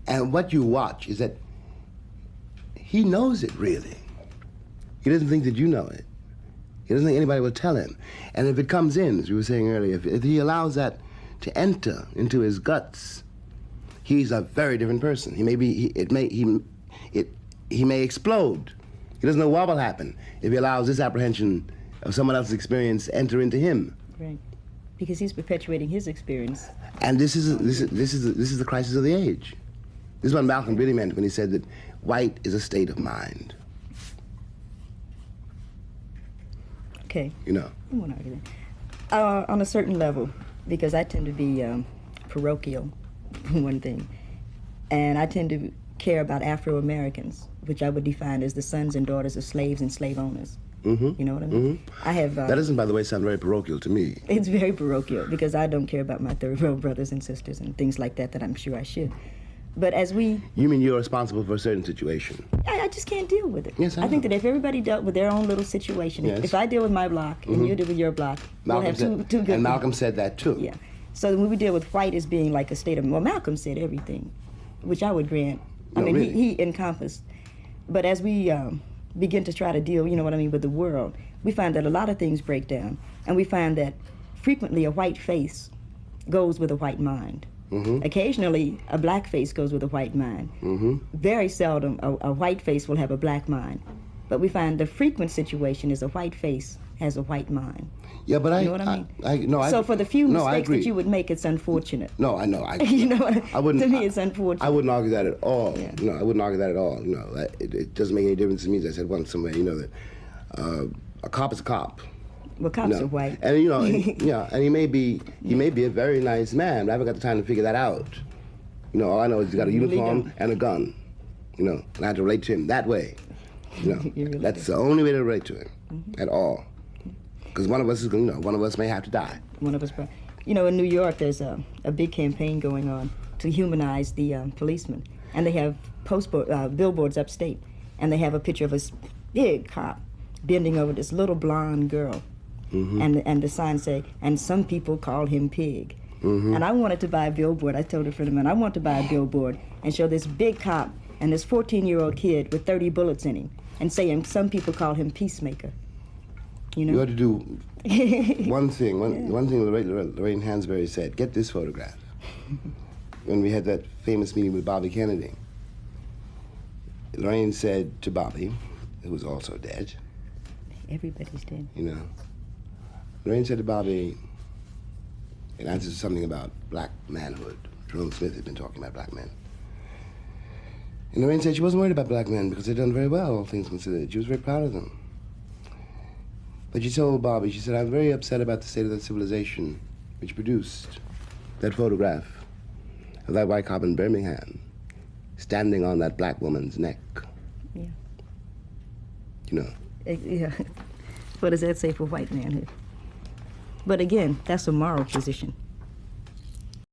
And what you watch is that he knows it, really. He doesn't think that you know it. He doesn't think anybody will tell him. And if it comes in, as you were saying earlier, if he allows that to enter into his guts, he's a very different person. He may be, he may explode. He doesn't know what will happen if he allows this apprehension of someone else's experience to enter into him. Right, because he's perpetuating his experience. And this is the crisis of the age. This is what Malcolm really meant when he said that white is a state of mind. Okay. You know. I won't argue that. On a certain level, because I tend to be parochial, for one thing, and I tend to care about Afro-Americans, which I would define as the sons and daughters of slaves and slave owners. Mm-hmm. You know what I mean? Mm-hmm. I have. That doesn't, by the way, sound very parochial to me. It's very parochial because I don't care about my third-world brothers and sisters and things like that I'm sure I should. But as we... You mean you're responsible for a certain situation? I just can't deal with it. Yes, I know. think that if everybody dealt with their own little situation, yes. if I deal with my block and you deal with your block, we'll have two good... And Malcolm said that too. Yeah. So when we deal with white as being like a state of... Well, Malcolm said everything, which I would grant. I mean, really? he encompassed. But as we begin to try to deal, you know what I mean, with the world, we find that a lot of things break down. And we find that frequently a white face goes with a white mind. Mm-hmm. Occasionally, a black face goes with a white mind. Mm-hmm. Very seldom, a white face will have a black mind. But we find the frequent situation is a white face has a white mind. Yeah, but you know what I mean? So for the few mistakes that you would make, it's unfortunate. No, I know. You know, I wouldn't. To me, it's unfortunate. I wouldn't argue that at all. Yeah. No, I wouldn't argue that at all. No, it doesn't make any difference to me. As I said once somewhere, you know, that a cop is a cop. Well, cops are white. And you know, and he may be a very nice man, but I haven't got the time to figure that out. You know, all I know is he's got a uniform and a gun. You know, and I have to relate to him that way. You know, really that's the only way to relate to him at all. Because one of us is, you know, one of us may have to die. One of us, you know, in New York, there's a big campaign going on to humanize the policeman, and they have billboards upstate, and they have a picture of a big cop bending over this little blonde girl. Mm-hmm. And the sign say, and some people call him Pig. Mm-hmm. And I wanted to buy a billboard. I told a friend of mine, I want to buy a billboard and show this big cop and this 14-year-old kid with 30 bullets in him and saying some people call him Peacemaker. You know? You ought to do one thing. One thing Lorraine Hansberry said, get this photograph. When we had that famous meeting with Bobby Kennedy, Lorraine said to Bobby, who was also dead. Everybody's dead. You know. Lorraine said to Bobby, in answer to something about black manhood. Jerome Smith had been talking about black men. And Lorraine said she wasn't worried about black men because they'd done very well, all things considered. She was very proud of them. But she told Bobby, she said, I'm very upset about the state of that civilization which produced that photograph of that white cop in Birmingham standing on that black woman's neck. Yeah. You know. Yeah. What does that say for white manhood? But again, that's a moral position.